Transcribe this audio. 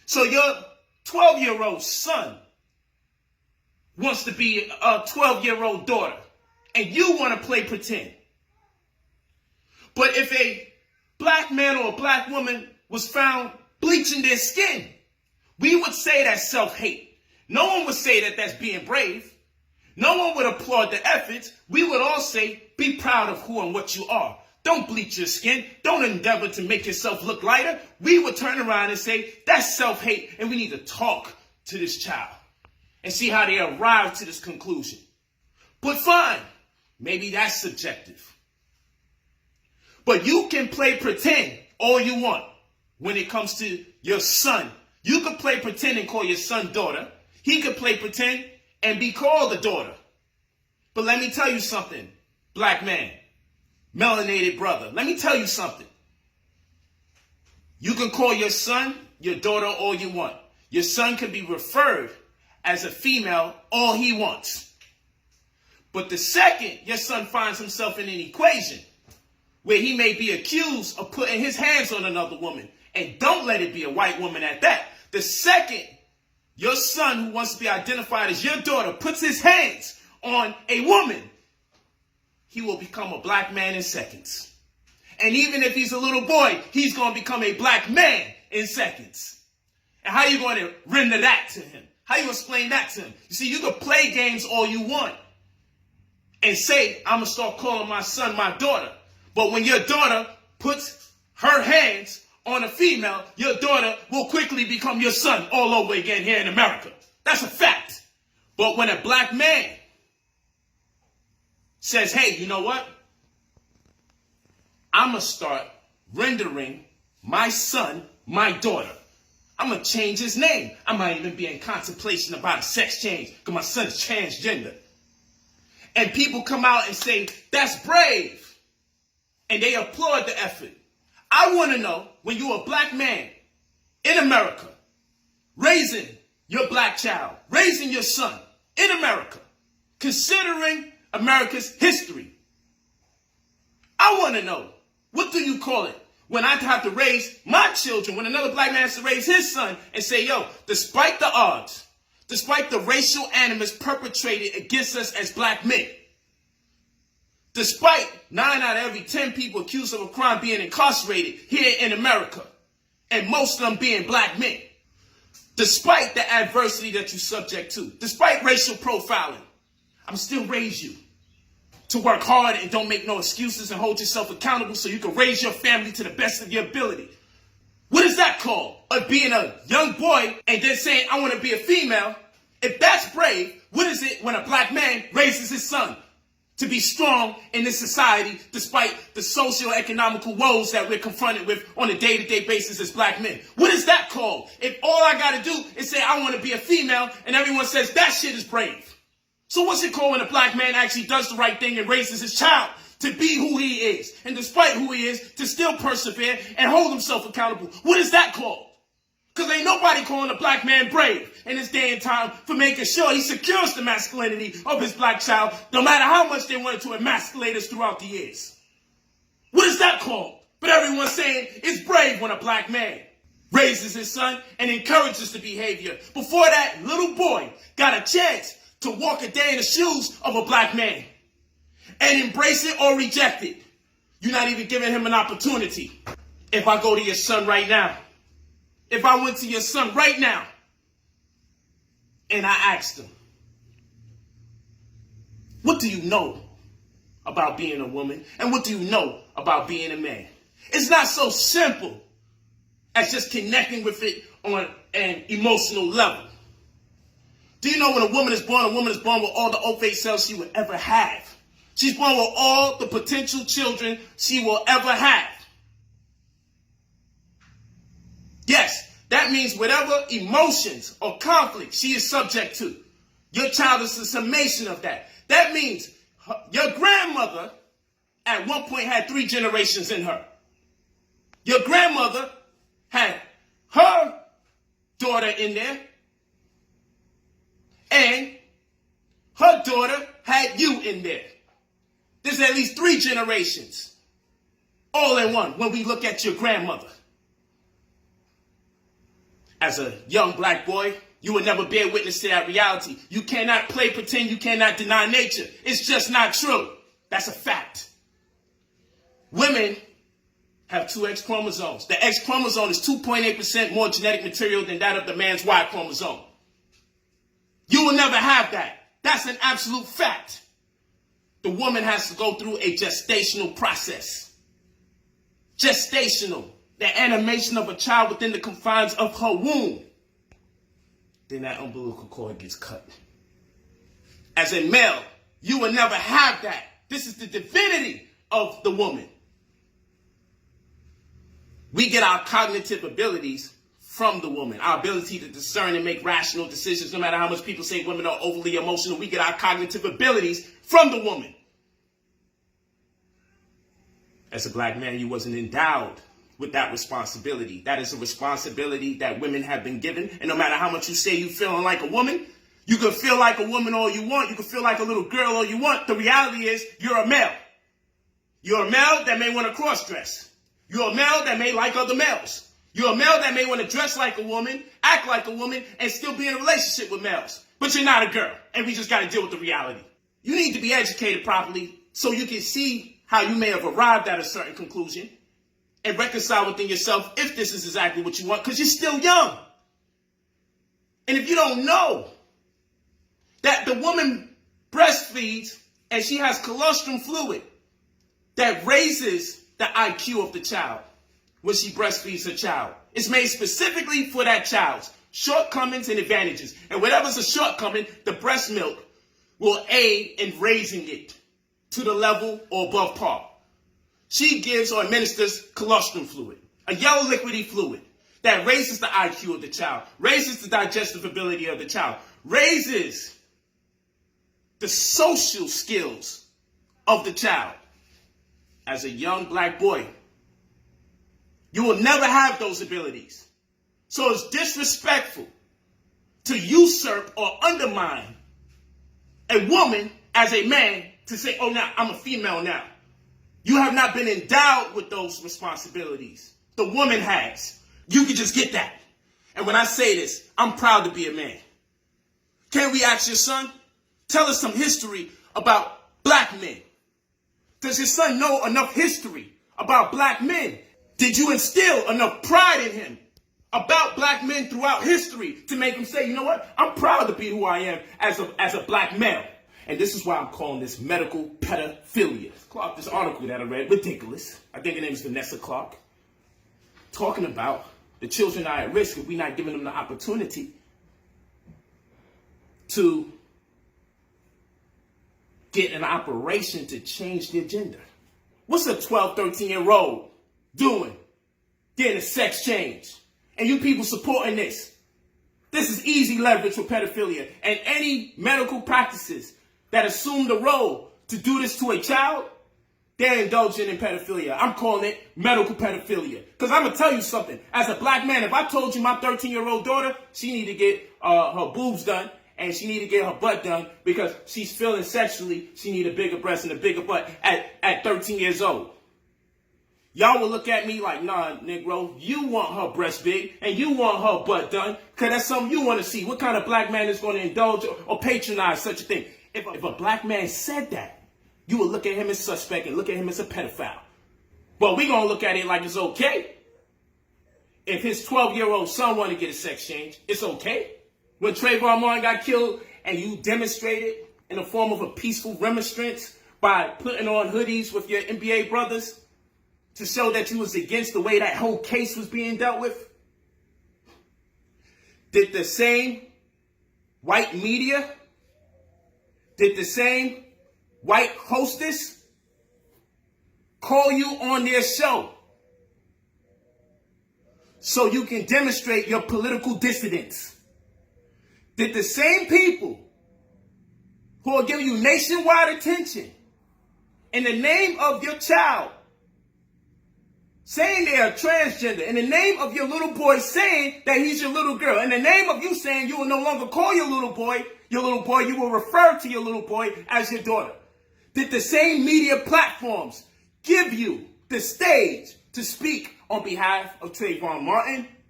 So your 12-year-old son wants to be a 12-year-old daughter, and you want to play pretend. But if a black man or a black woman was found bleaching their skin, we would say that's self-hate. No one would say that that's being brave. No one would applaud the efforts. We would all say, be proud of who and what you are. Don't bleach your skin. Don't endeavor to make yourself look lighter. We would turn around and say, that's self-hate, and we need to talk to this child and see how they arrive to this conclusion. But fine, maybe that's subjective. But you can play pretend all you want when it comes to your son. You could play pretend and call your son daughter. He could play pretend and be called a daughter. But let me tell you something, black man, melanated brother. Let me tell you something. You can call your son your daughter all you want. Your son can be referred as a female all he wants. But the second your son finds himself in an equation where he may be accused of putting his hands on another woman, and don't let it be a white woman at that. The second your son, who wants to be identified as your daughter, puts his hands on a woman, he will become a black man in seconds. And even if he's a little boy, he's going to become a black man in seconds. And how are you going to render that to him? How are you going to explain that to him? You see, you can play games all you want and say, I'm going to start calling my son my daughter. But when your daughter puts her hands on a female, your daughter will quickly become your son all over again here in America. That's a fact. But when a black man says, hey, you know what? I'm going to start rendering my son my daughter. I'm going to change his name. I might even be in contemplation about a sex change because my son's transgender. And people come out and say, that's brave. And they applaud the effort. I want to know, when you're a black man in America, raising your black child, raising your son in America, considering America's history, I want to know, what do you call it when I have to raise my children, when another black man has to raise his son and say, yo, despite the odds, despite the racial animus perpetrated against us as black men, despite 9 out of every 10 people accused of a crime being incarcerated here in America, and most of them being black men, despite the adversity that you're subject to, despite racial profiling, I'm still raise you to work hard and don't make no excuses and hold yourself accountable so you can raise your family to the best of your ability. What is that called? Of being a young boy and then saying, I want to be a female? If that's brave, what is it when a black man raises his son to be strong in this society despite the socio-economical woes that we're confronted with on a day-to-day basis as black men? What is that called? If all I got to do is say I want to be a female and everyone says that shit is brave. So what's it called when a black man actually does the right thing and raises his child to be who he is, and despite who he is, to still persevere and hold himself accountable? What is that called? Because ain't nobody calling a black man brave in this day and time for making sure he secures the masculinity of his black child, no matter how much they wanted to emasculate us throughout the years. What is that called? But everyone's saying it's brave when a black man raises his son and encourages the behavior before that little boy got a chance to walk a day in the shoes of a black man and embrace it or reject it. You're not even giving him an opportunity. If I go to your son right now, if I went to your son right now and I asked him, what do you know about being a woman and what do you know about being a man? It's not so simple as just connecting with it on an emotional level. Do you know when a woman is born with all the ovate cells she would ever have? She's born with all the potential children she will ever have. Yes, that means whatever emotions or conflict she is subject to, your child is a summation of that. That means your grandmother at one point had 3 generations in her. Your grandmother had her daughter in there, and her daughter had you in there. There's at least 3 generations all in one when we look at your grandmother. As a young black boy, you will never bear witness to that reality. You cannot play pretend. You cannot deny nature. It's just not true. That's a fact. Women have two X chromosomes. The X chromosome is 2.8% more genetic material than that of the man's Y chromosome. You will never have that. That's an absolute fact. The woman has to go through a gestational process. Gestational. The animation of a child within the confines of her womb. Then that umbilical cord gets cut. As a male, you will never have that. This is the divinity of the woman. We get our cognitive abilities from the woman. Our ability to discern and make rational decisions, no matter how much people say women are overly emotional, we get our cognitive abilities from the woman. As a black man, you wasn't endowed with that responsibility. That is a responsibility that women have been given. And no matter how much you say you feeling like a woman, you can feel like a woman all you want. You can feel like a little girl all you want. The reality is you're a male. You're a male that may want to cross-dress. You're a male that may like other males. You're a male that may want to dress like a woman, act like a woman, and still be in a relationship with males. But you're not a girl, and we just got to deal with the reality. You need to be educated properly so you can see how you may have arrived at a certain conclusion and reconcile within yourself if this is exactly what you want, because you're still young. And if you don't know that the woman breastfeeds and she has colostrum fluid that raises the IQ of the child when she breastfeeds her child. It's made specifically for that child's shortcomings and advantages. And whatever's a shortcoming, the breast milk will aid in raising it to the level or above par. She gives or administers colostrum fluid, a yellow liquidy fluid that raises the IQ of the child, raises the digestive ability of the child, raises the social skills of the child. As a young black boy, you will never have those abilities. So it's disrespectful to usurp or undermine a woman as a man to say, oh, now I'm a female now. You have not been endowed with those responsibilities. The woman has. You can just get that. And when I say this, I'm proud to be a man. Can we ask your son? Tell us some history about black men. Does your son know enough history about black men? Did you instill enough pride in him about black men throughout history to make him say, you know what? I'm proud to be who I am as a black male. And this is why I'm calling this medical pedophilia. Clark, this article that I read, ridiculous. I think her name is Vanessa Clark. Talking about the children are at risk if we're not giving them the opportunity to get an operation to change their gender. What's a 12, 13-year-old doing? Getting a sex change. And you people supporting this. This is easy leverage for pedophilia. And any medical practices that assume the role to do this to a child, they're indulging in pedophilia. I'm calling it medical pedophilia. Because I'm going to tell you something. As a black man, if I told you my 13-year-old daughter, she need to get her boobs done, and she need to get her butt done because she's feeling sexually, she need a bigger breast and a bigger butt at 13 years old. Y'all will look at me like, nah, Negro, you want her breast big and you want her butt done because that's something you want to see. What kind of black man is going to indulge or patronize such a thing? If a black man said that, you would look at him as suspect and look at him as a pedophile. But we're going to look at it like it's okay. If his 12-year-old son wanted to get a sex change, it's okay. When Trayvon Martin got killed and you demonstrated in the form of a peaceful remonstrance by putting on hoodies with your NBA brothers to show that you was against the way that whole case was being dealt with, did the same white media, did the same white hostess call you on their show so you can demonstrate your political dissidence? Did the same people who are giving you nationwide attention in the name of your child saying they are transgender, in the name of your little boy saying that he's your little girl, in the name of you saying you will no longer call your little boy, you will refer to your little boy as your daughter? Did the same media platforms give you the stage to speak on behalf of Trayvon Martin,